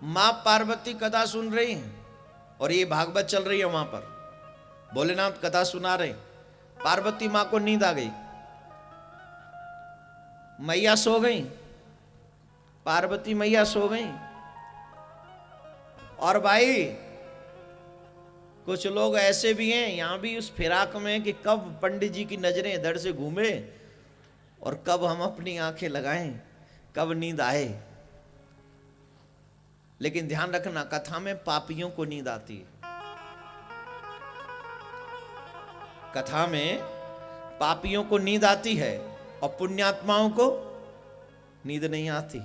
मां पार्वती कथा सुन रही हैं और ये भागवत चल रही है, वहां पर भोलेनाथ कथा सुना रहे। पार्वती मां को नींद आ गई, मैया सो गई, पार्वती मैया सो गई। और भाई कुछ लोग ऐसे भी हैं यहां भी उस फिराक में कि कब पंडित जी की नजरें इधर से घूमे और कब हम अपनी आंखें लगाएं, कब नींद आए। लेकिन ध्यान रखना, कथा में पापियों को नींद आती है। कथा में पापियों को नींद आती है और पुण्यात्माओं को नींद नहीं आती।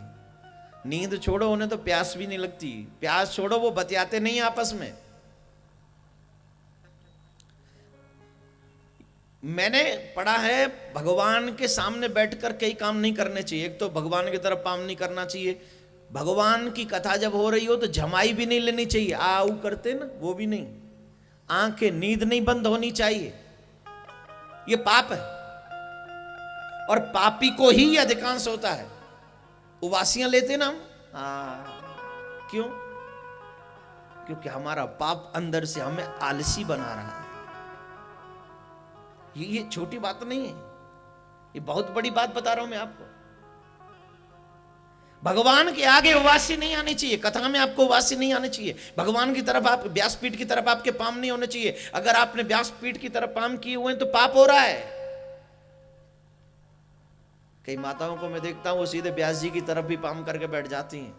नींद छोड़ो, उन्हें तो प्यास भी नहीं लगती। प्यास छोड़ो, वो बतियाते नहीं आपस में। मैंने पढ़ा है भगवान के सामने बैठकर कई काम नहीं करने चाहिए। एक तो भगवान की तरफ पाम नहीं करना चाहिए। भगवान की कथा जब हो रही हो तो झमाई भी नहीं लेनी चाहिए, आऊ करते ना, वो भी नहीं। आंखें, नींद नहीं बंद होनी चाहिए, ये पाप है। और पापी को ही अधिकांश होता है। उबासियां लेते ना हम, क्यों? क्योंकि हमारा पाप अंदर से हमें आलसी बना रहा है। ये छोटी बात नहीं है, ये बहुत बड़ी बात बता रहा हूं मैं आपको। भगवान के आगे उबासी नहीं आनी चाहिए, कथा में आपको उबासी नहीं आनी चाहिए। भगवान की तरफ, आप व्यासपीठ की तरफ आपके पाम नहीं होने चाहिए। अगर आपने व्यासपीठ की तरफ पाम किए हुए हैं तो पाप हो रहा है। कई माताओं को मैं देखता हूं वो सीधे व्यास जी की तरफ भी पाम करके बैठ जाती हैं।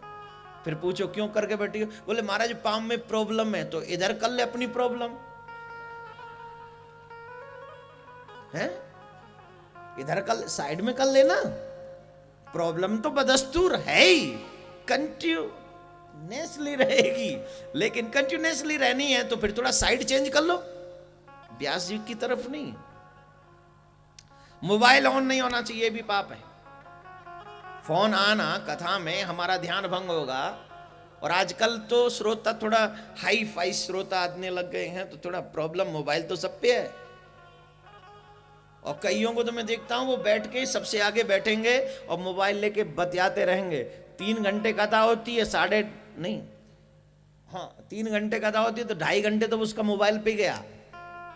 फिर पूछो क्यों करके बैठी हो? बोले महाराज पाम में प्रॉब्लम है। तो इधर कर ले अपनी प्रॉब्लम है, इधर कर, साइड में कर लेना। प्रॉब्लम तो बदस्तूर है ही, कंटिन्यूसली रहेगी। लेकिन कंटिन्यूसली रहनी है तो फिर थोड़ा साइड चेंज कर लो, व्यास जी की तरफ नहीं। मोबाइल ऑन नहीं होना चाहिए, भी पाप है। फोन आना, कथा में हमारा ध्यान भंग होगा। और आजकल तो श्रोता थोड़ा हाई फाई श्रोता आने लग गए हैं, तो थोड़ा प्रॉब्लम मोबाइल तो सब पे है। और कईयों को तो मैं देखता हूं वो बैठ के सबसे आगे बैठेंगे और मोबाइल लेके बतियाते रहेंगे। 3 घंटे कथा होती है, 3 घंटे कथा होती है तो 2.5 घंटे तो उसका मोबाइल पे गया।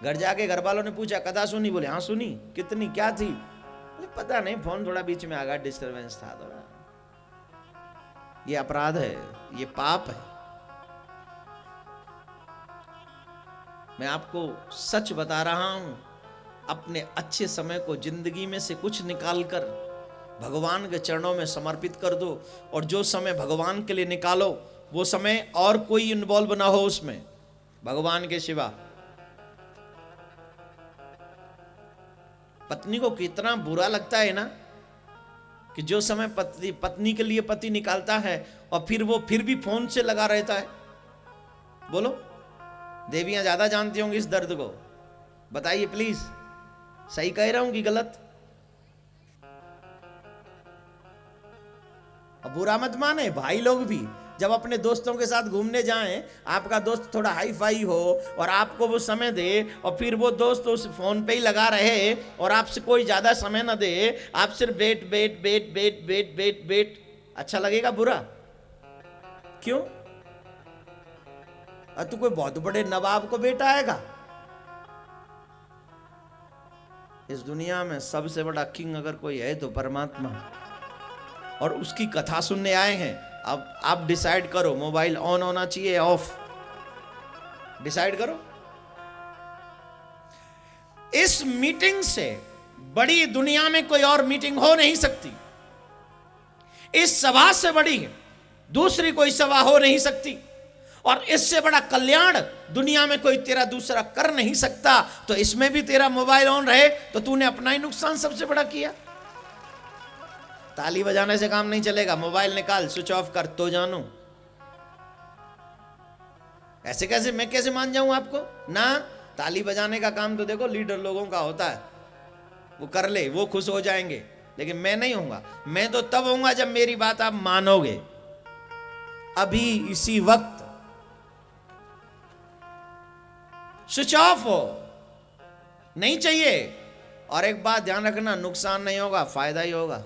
घर जाके घर वालों ने पूछा कथा सुनी? बोले हाँ सुनी। कितनी, क्या थी? बोले पता नहीं, फोन थोड़ा बीच में आ गया, डिस्टरबेंस था थोड़ा। ये अपराध है, ये पाप है। मैं आपको सच बता रहा हूं, अपने अच्छे समय को जिंदगी में से कुछ निकालकर भगवान के चरणों में समर्पित कर दो। और जो समय भगवान के लिए निकालो वो समय और कोई इन्वॉल्व ना हो उसमें भगवान के सिवा। पत्नी को कितना बुरा लगता है ना कि जो समय पत्नी के लिए पति निकालता है और फिर वो फिर भी फोन से लगा रहता है। बोलो, देवियां ज्यादा जानती होंगी इस दर्द को, बताइए प्लीज, सही कह रहा हूं कि गलत? अब बुरा मत माने, भाई लोग भी जब अपने दोस्तों के साथ घूमने जाएं, आपका दोस्त थोड़ा हाई फाई हो और आपको वो समय दे और फिर वो दोस्त उस फोन पे ही लगा रहे और आपसे कोई ज्यादा समय ना दे, आप सिर्फ wait wait wait wait wait wait wait, अच्छा लगेगा? बुरा क्यों? तू कोई बहुत बड़े नवाब को बेटा आएगा? इस दुनिया में सबसे बड़ा किंग अगर कोई है तो परमात्मा, और उसकी कथा सुनने आए हैं। अब आप डिसाइड करो, मोबाइल ऑन होना चाहिए ऑफ, डिसाइड करो। इस मीटिंग से बड़ी दुनिया में कोई और मीटिंग हो नहीं सकती। इस सभा से बड़ी दूसरी कोई सभा हो नहीं सकती। और इससे बड़ा कल्याण दुनिया में कोई तेरा दूसरा कर नहीं सकता। तो इसमें भी तेरा मोबाइल ऑन रहे तो तूने अपना ही नुकसान सबसे बड़ा किया। ताली बजाने से काम नहीं चलेगा, मोबाइल निकाल, स्विच ऑफ कर तो जानू। ऐसे कैसे, मैं कैसे मान जाऊं आपको? ना, ताली बजाने का काम तो देखो लीडर लोगों का होता है, वो कर ले, वो खुश हो जाएंगे। लेकिन मैं नहीं होऊंगा। मैं तो तब होऊंगा जब मेरी बात आप मानोगे। अभी इसी वक्त स्विच ऑफ हो, नहीं चाहिए। और एक बात ध्यान रखना, नुकसान नहीं होगा, फायदा ही होगा।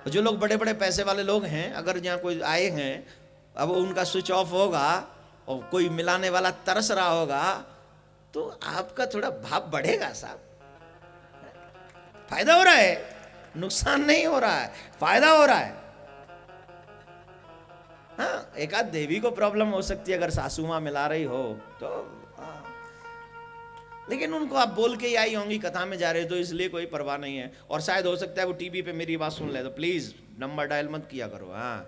जो लोग बड़े बड़े पैसे वाले लोग हैं, अगर यहाँ कोई आए हैं, अब उनका स्विच ऑफ होगा और कोई मिलाने वाला तरस रहा होगा, तो आपका थोड़ा भाव बढ़ेगा साहब। फायदा हो रहा है, नुकसान नहीं हो रहा है, फायदा हो रहा है। हाँ, एक आध देवी को प्रॉब्लम हो सकती है अगर सासू माँ मिला रही हो तो, लेकिन उनको आप बोल के ही आई होंगी कथा में जा रहे तो इसलिए कोई परवाह नहीं है। और शायद हो सकता है वो टीवी पे मेरी बात सुन ले, तो प्लीज नंबर डायल मत किया करो। हाँ,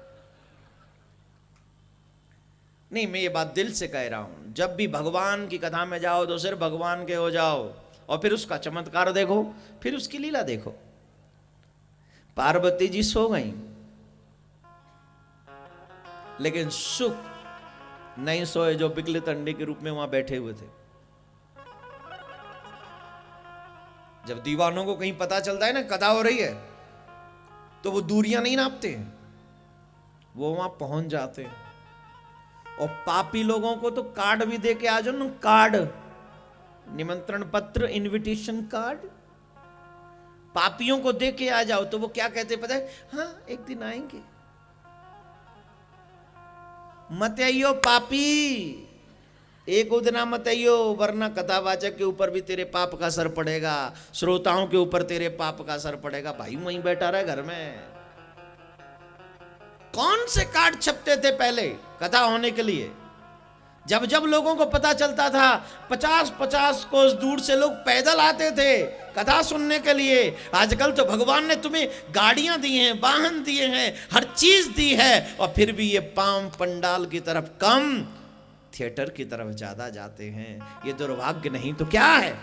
नहीं, मैं ये बात दिल से कह रहा हूं, जब भी भगवान की कथा में जाओ तो सिर्फ भगवान के हो जाओ और फिर उसका चमत्कार देखो, फिर उसकी लीला देखो। पार्वती जी सो गई, लेकिन सुख नहीं सोए जो विकलित अंडे के रूप में वहां बैठे हुए थे। जब दीवानों को कहीं पता चलता है ना कथा हो रही है, तो वो दूरियां नहीं नापते हैं, वो वहां पहुंच जाते हैं। और पापी लोगों को तो कार्ड भी दे के आ जाओ ना, कार्ड, निमंत्रण पत्र, इनविटेशन कार्ड, पापियों को दे के आ जाओ तो वो क्या कहते पता है? हाँ, एक दिन आएंगे। मत आइयो पापी, एक उदना मत आइयो, वरना कथावाचक के ऊपर भी तेरे पाप का असर पड़ेगा, श्रोताओं के ऊपर तेरे पाप का असर पड़ेगा। भाई वहीं बैठा रहे घर में। कौन से कार्ड छपते थे पहले कथा होने के लिए? जब जब लोगों को पता चलता था, 50-50 कोस दूर से लोग पैदल आते थे कथा सुनने के लिए। आजकल तो भगवान ने तुम्हें गाड़ियां दी हैं, वाहन दिए हैं, हर चीज दी है, और फिर भी ये पाम पंडाल की तरफ कम, थिएटर की तरफ ज्यादा जाते हैं। ये दुर्भाग्य नहीं तो क्या है?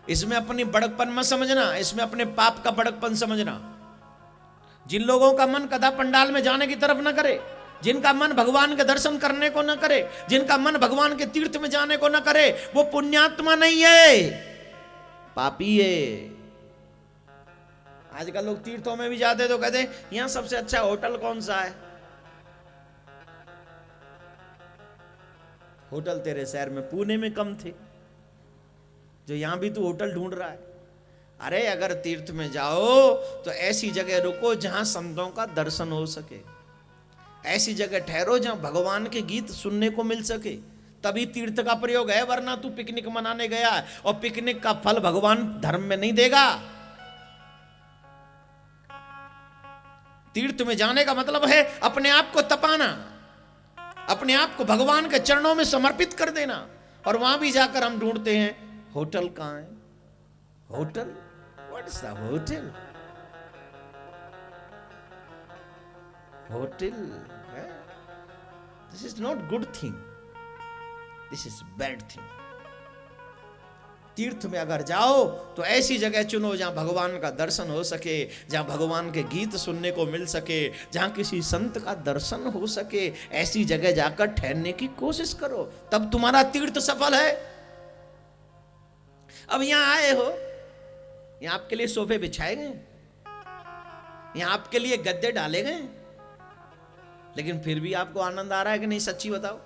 इसमें अपनी बड़कपन मत समझना, इसमें अपने पाप का बड़कपन समझना। जिन लोगों का मन कथा पंडाल में जाने की तरफ न करे, जिनका मन भगवान के दर्शन करने को न करे, जिनका मन भगवान के तीर्थ में जाने को न करे, वो पुण्यात्मा नहीं है, पापी है। आजकल लोग तीर्थों में भी जाते तो कहते हैं यहां सबसे अच्छा होटल कौन सा है? होटल तेरे शहर में पुणे में कम थे जो यहां भी तू होटल ढूंढ रहा है। अरे अगर तीर्थ में जाओ तो ऐसी जगह रुको जहां संतों का दर्शन हो सके, ऐसी जगह ठहरो जहां भगवान के गीत सुनने को मिल सके, तभी तीर्थ का प्रयोग है। वरना तू पिकनिक मनाने गया और पिकनिक का फल भगवान धर्म में नहीं देगा। तीर्थ में जाने का मतलब है अपने आप को तपाना, अपने आप को भगवान के चरणों में समर्पित कर देना। और वहां भी जाकर हम ढूंढते हैं होटल कहां है? Hotel, what is the hotel? Hotel, this is not good thing, this is bad thing. तीर्थ में अगर जाओ तो ऐसी जगह चुनो जहां भगवान का दर्शन हो सके, जहां भगवान के गीत सुनने को मिल सके, जहां किसी संत का दर्शन हो सके। ऐसी जगह जाकर ठहरने की कोशिश करो, तब तुम्हारा तीर्थ सफल है। अब यहां आए हो, यहां आपके लिए सोफे बिछाए गए, यहां आपके लिए गद्दे डाले गए, लेकिन फिर भी आपको आनंद आ रहा है कि नहीं? सच्ची बताओ,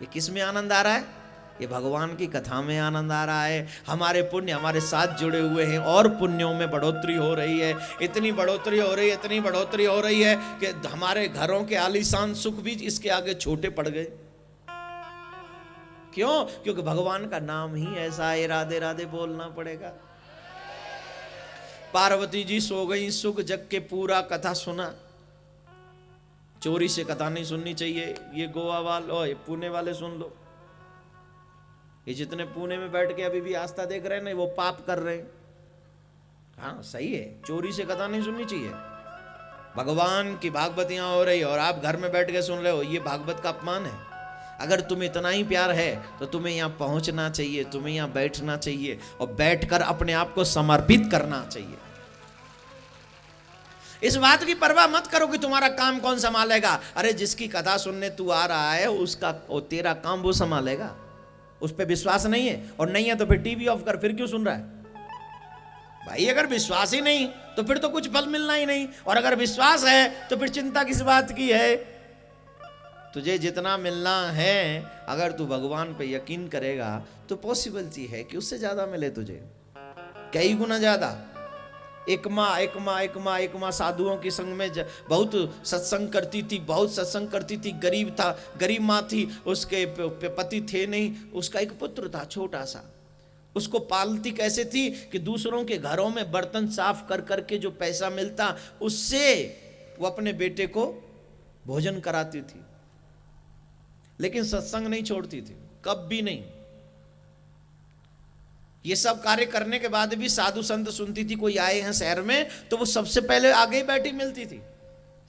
ये किस में आनंद आ रहा है? ये भगवान की कथा में आनंद आ रहा है। हमारे पुण्य हमारे साथ जुड़े हुए हैं और पुण्यों में बढ़ोतरी हो रही है। इतनी बढ़ोतरी हो रही है, इतनी बढ़ोतरी हो रही है कि हमारे घरों के आलीशान सुख भी इसके आगे छोटे पड़ गए। क्यों? क्योंकि भगवान का नाम ही ऐसा है, राधे राधे बोलना पड़ेगा। पार्वती जी सो गई, सुख जग के पूरा कथा सुना। चोरी से कथा नहीं सुननी चाहिए। ये गोवा वाले, पुणे वाले सुन लो, ये जितने पुणे में बैठ के अभी भी आस्था देख रहे हैं ना, वो पाप कर रहे हैं। हाँ सही है, चोरी से कथा नहीं सुननी चाहिए। भगवान की भागवतियां हो रही और आप घर में बैठ के सुन रहे हो, ये भागवत का अपमान है। अगर तुम्हें इतना ही प्यार है तो तुम्हें यहाँ पहुंचना चाहिए, तुम्हें यहाँ बैठना चाहिए और बैठकर अपने आप को समर्पित करना चाहिए। इस बात की परवाह मत करो कि तुम्हारा काम कौन संभालेगा। अरे जिसकी कथा सुनने तू आ रहा है उसका तेरा काम वो संभालेगा। उस पर विश्वास नहीं है, और नहीं है तो फिर टीवी ऑफ कर, फिर क्यों सुन रहा है भाई? अगर विश्वास ही नहीं तो फिर तो कुछ फल मिलना ही नहीं, और अगर विश्वास है तो फिर चिंता किस बात की है? तुझे जितना मिलना है, अगर तू भगवान पे यकीन करेगा तो पॉसिबिलिटी है कि उससे ज्यादा मिले तुझे। कई गुना ज्यादा। एक माँ साधुओं के संग में बहुत सत्संग करती थी, बहुत सत्संग करती थी। गरीब था, गरीब माँ थी, उसके पति थे नहीं, उसका एक पुत्र था छोटा सा। उसको पालती कैसे थी कि दूसरों के घरों में बर्तन साफ कर करके जो पैसा मिलता उससे वो अपने बेटे को भोजन कराती थी, लेकिन सत्संग नहीं छोड़ती थी, कब भी नहीं। ये सब कार्य करने के बाद भी साधु संत सुनती थी कोई आए हैं शहर में तो वो सबसे पहले आगे ही बैठी मिलती थी,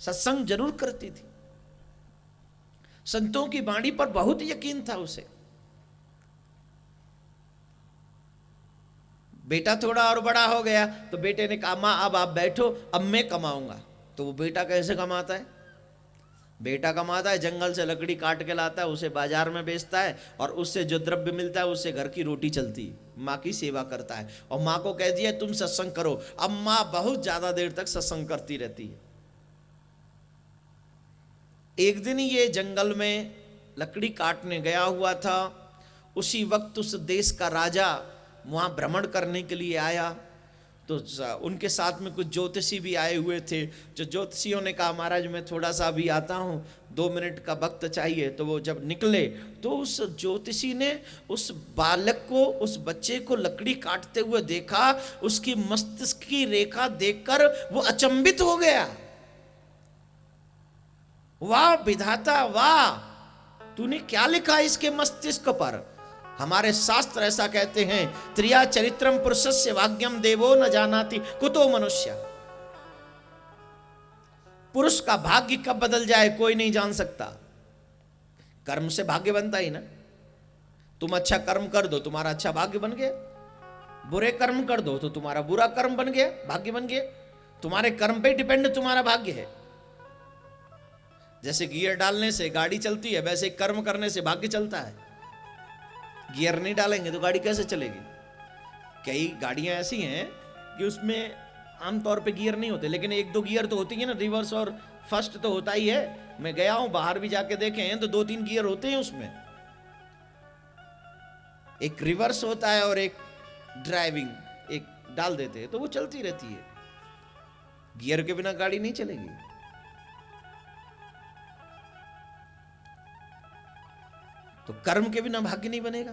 सत्संग जरूर करती थी। संतों की वाणी पर बहुत यकीन था उसे। बेटा थोड़ा और बड़ा हो गया तो बेटे ने कहा मां अब आप बैठो, अब मैं कमाऊंगा। तो वो बेटा कैसे कमाता है? बेटा कमाता है, जंगल से लकड़ी काट के लाता है, उसे बाजार में बेचता है और उससे जो द्रव्य मिलता है उससे घर की रोटी चलती है, माँ की सेवा करता है। और माँ को कह दिया तुम सत्संग करो। अब माँ बहुत ज्यादा देर तक सत्संग करती रहती है। एक दिन ये जंगल में लकड़ी काटने गया हुआ था, उसी वक्त उस देश का राजा वहां भ्रमण करने के लिए आया। तो उनके साथ में कुछ ज्योतिषी भी आए हुए थे। जो ज्योतिषियों ने कहा महाराज मैं थोड़ा सा अभी आता हूँ, 2 मिनट का वक्त चाहिए। तो वो जब निकले तो उस ज्योतिषी ने उस बालक को, उस बच्चे को लकड़ी काटते हुए देखा। उसकी मस्तिष्क की रेखा देखकर वो अचंभित हो गया। वाह विधाता वाह, तूने क्या लिखा इसके मस्तिष्क पर? हमारे शास्त्र ऐसा कहते हैं, त्रिया चरित्रम पुरुषस्य भाग्यम देवो न जानाति कुतो मनुष्य। पुरुष का भाग्य कब बदल जाए कोई नहीं जान सकता। कर्म से भाग्य बनता ही ना। तुम अच्छा कर्म कर दो तुम्हारा अच्छा भाग्य बन गया, बुरे कर्म कर दो तो तुम्हारा बुरा कर्म बन गया, भाग्य बन गया। तुम्हारे कर्म पे डिपेंड तुम्हारा भाग्य है। जैसे गियर डालने से गाड़ी चलती है, वैसे कर्म करने से भाग्य चलता है। गियर नहीं डालेंगे तो गाड़ी कैसे चलेगी? कई गाड़ियां ऐसी हैं कि उसमें आमतौर पे गियर नहीं होते, लेकिन 1-2 गियर तो होती है ना, रिवर्स और फर्स्ट तो होता ही है। मैं गया हूं बाहर भी जाके देखे हैं तो 2-3 गियर होते हैं उसमें। एक रिवर्स होता है और एक ड्राइविंग, एक डाल देते हैं तो वो चलती रहती है। गियर के बिना गाड़ी नहीं चलेगी। तो कर्म के बिना भाग्य नहीं बनेगा।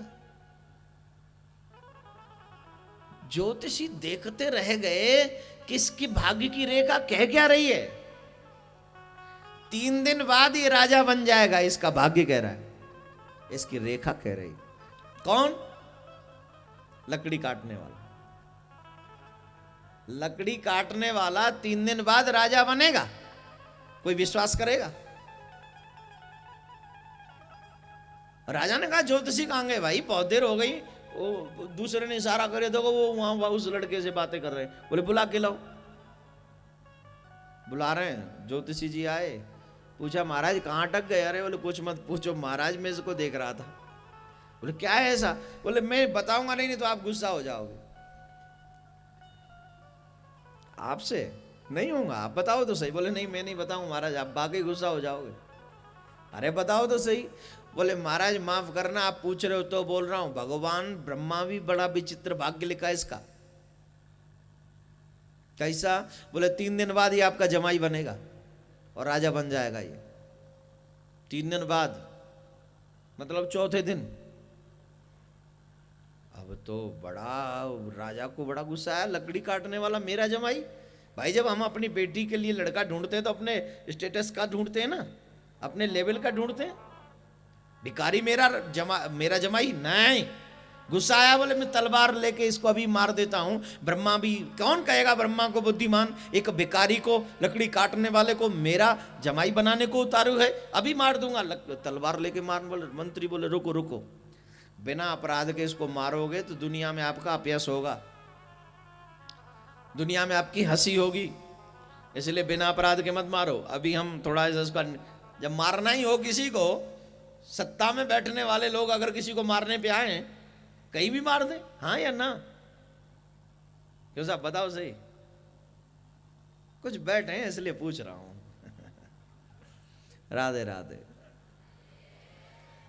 ज्योतिषी देखते रह गए कि इसकी भाग्य की रेखा कह क्या रही है। 3 दिन बाद ये राजा बन जाएगा, इसका भाग्य कह रहा है, इसकी रेखा कह रही। कौन? लकड़ी काटने वाला। लकड़ी काटने वाला 3 दिन बाद राजा बनेगा, कोई विश्वास करेगा? राजा ने कहा ज्योतिषी कहां गए भाई, बहुत देर हो गई। वो दूसरे ने इशारा करे तो वो वहां उस लड़के से बातें कर रहे हैं। बोले बुला के लाओ। बुला रहे हैं, ज्योतिषी जी आए, पूछा महाराज कहाँ अटक गए? अरे बोले कुछ मत पूछो महाराज, मैं इसको देख रहा था। बोले क्या है ऐसा? बोले मैं बताऊंगा नहीं तो आप गुस्सा हो जाओगे। आपसे नहीं होगा, आप बताओ तो सही। बोले नहीं मैं नहीं बताऊं महाराज, आप बाकी गुस्सा हो जाओगे। अरे बताओ तो सही। बोले महाराज माफ करना, आप पूछ रहे हो तो बोल रहा हूं। भगवान ब्रह्मा भी बड़ा विचित्र भाग्य लिखा है इसका। कैसा? बोले 3 दिन बाद ये आपका जमाई बनेगा और राजा बन जाएगा। ये 3 दिन बाद मतलब चौथे दिन। अब तो बड़ा राजा को बड़ा गुस्सा आया, लकड़ी काटने वाला मेरा जमाई। भाई जब हम अपनी बेटी के लिए लड़का ढूंढते हैं तो अपने स्टेटस का ढूंढते हैं ना, अपने लेवल का ढूंढते हैं। भिखारी मेरा जमाई नहीं। गुस्सा आया, बोले मैं तलवार लेके इसको अभी मार देता हूं। ब्रह्मा भी, कौन कहेगा ब्रह्मा को बुद्धिमान? एक भिखारी को, लकड़ी काटने वाले को मेरा जमाई बनाने को उतारू है, अभी मार दूंगा। तलवार लेके मार। बोले मंत्री बोले रुको रुको, बिना अपराध के इसको मारोगे तो दुनिया में आपका अपयश होगा, दुनिया में आपकी हंसी होगी, इसलिए बिना अपराध के मत मारो। अभी हम थोड़ा इसका, जब मारना ही हो किसी को, सत्ता में बैठने वाले लोग अगर किसी को मारने पे आए, कहीं भी मार दे, हाँ या ना? क्यों साहब बताओ सही। कुछ बैठे हैं इसलिए पूछ रहा हूं। राधे राधे।